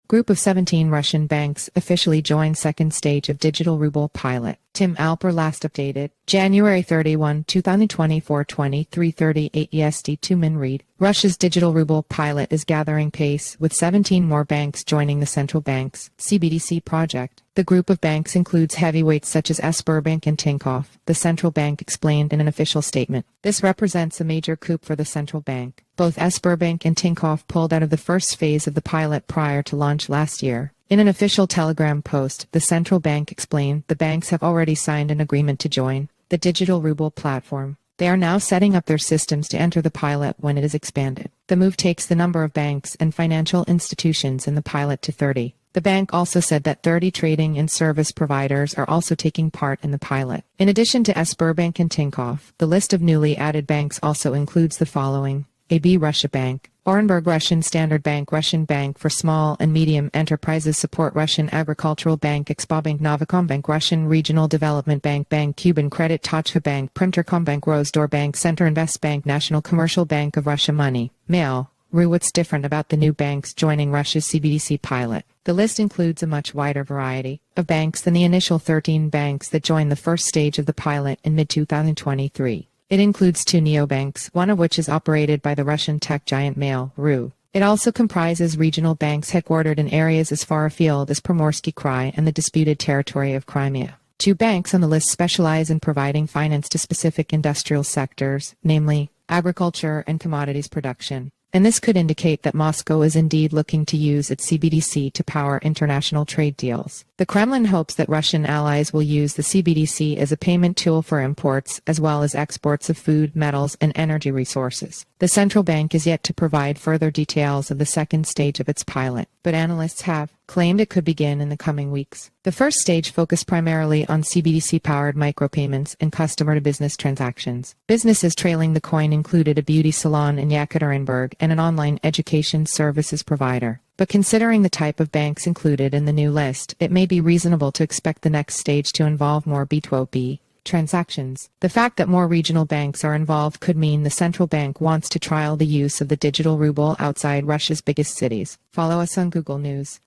Group of 17 Russian banks officially joined second stage of digital ruble pilot. Tim Alper last updated, January 31, 2024, 23:38 EST. Tumin read, Russia's digital ruble pilot is gathering pace, with 17 more banks joining the central bank's CBDC project. The group of banks includes heavyweights such as Sberbank and Tinkoff, the central bank explained in an official statement. This represents a major coup for the central bank. Both Sberbank and Tinkoff pulled out of the first phase of the pilot prior to launch last year. In an official Telegram post, the central bank explained the banks have already signed an agreement to join the digital ruble platform. They are now setting up their systems to enter the pilot when it is expanded. The move takes the number of banks and financial institutions in the pilot to 30. The bank also said that 30 trading and service providers are also taking part in the pilot. In addition to Sberbank and Tinkoff, the list of newly added banks also includes the following: AB Russia Bank, Orenburg Russian Standard Bank, Russian Bank for Small and Medium Enterprises Support, Russian Agricultural Bank, Expobank, Novacombank, Russian Regional Development Bank, Bank Cuban Credit, Tochka Bank, Primtercombank, Rosdor Bank, Center Invest Bank, National Commercial Bank of Russia, Money, Mail. What's different about the new banks joining Russia's CBDC pilot? The list includes a much wider variety of banks than the initial 13 banks that joined the first stage of the pilot in mid-2023. It includes 2 neobanks, one of which is operated by the Russian tech giant Mail.ru. It also comprises regional banks headquartered in areas as far afield as Primorsky Krai and the disputed territory of Crimea. 2 banks on the list specialize in providing finance to specific industrial sectors, namely agriculture and commodities production. And this could indicate that Moscow is indeed looking to use its CBDC to power international trade deals. The Kremlin hopes that Russian allies will use the CBDC as a payment tool for imports as well as exports of food, metals, and energy resources. The central bank is yet to provide further details of the second stage of its pilot, but analysts have claimed it could begin in the coming weeks. The first stage focused primarily on CBDC-powered micropayments and customer-to-business transactions. Businesses trailing the coin included a beauty salon in Orenburg and an online education services provider. But considering the type of banks included in the new list, it may be reasonable to expect the next stage to involve more B2B transactions. The fact that more regional banks are involved could mean the central bank wants to trial the use of the digital ruble outside Russia's biggest cities. Follow us on Google News.